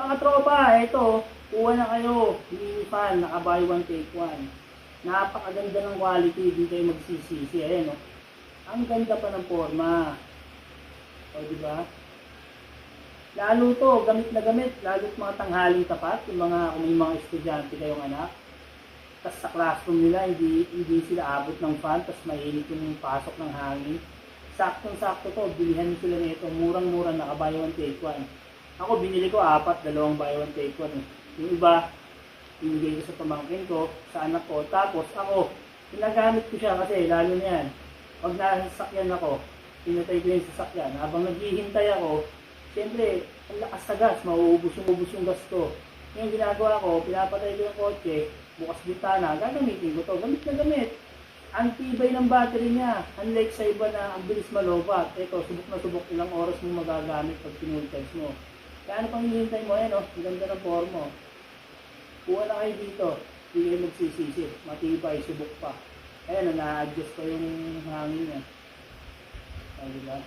mga katropa, ito, kuha na kayo. Mini fan, naka buy one take one. Napakaganda ng quality, hindi kayo magsisisi. Ayan, oh. Ang ganda pa ng forma. O, diba? Lalo to, gamit na gamit, lalo mga tanghaling tapat, yung mga, kung may mga estudyante kayong anak. Tapos sa classroom nila, hindi sila abot ng fan, tapos mainit yung pasok ng hangin. Saktong-sakto to, bilihan nyo sila nito, murang-mura, naka buy one take one. Ako, binili ko 4, 2 buy one take one. Yung iba, binigay ko sa pamangkin ko, sa anak ko. Tapos ako, ginagamit ko siya kasi lalo na yan. Pag nasasakyan ako, pinatay ko yung sasakyan. Habang naghihintay ako, siyempre, ang lakas sa gas, mauubos yung gas ko. Yung ginagawa ko, pinapatay ko yung kotse, bukas bintana, gagamitin ko to. Gamit na gamit. Ang tibay ng battery niya. Unlike sa iba na ang bilis malobat. Ito, subok na subok ilang oras mo magagamit pag pinulters mo. Kaya ano pang hinihintay mo? Ayan, ang ganda ng forma. Kuha na kayo dito. Hindi kayo magsisisi. Matibay, subok pa. Ayan, na-adjust pa yung hangin niya. Diba?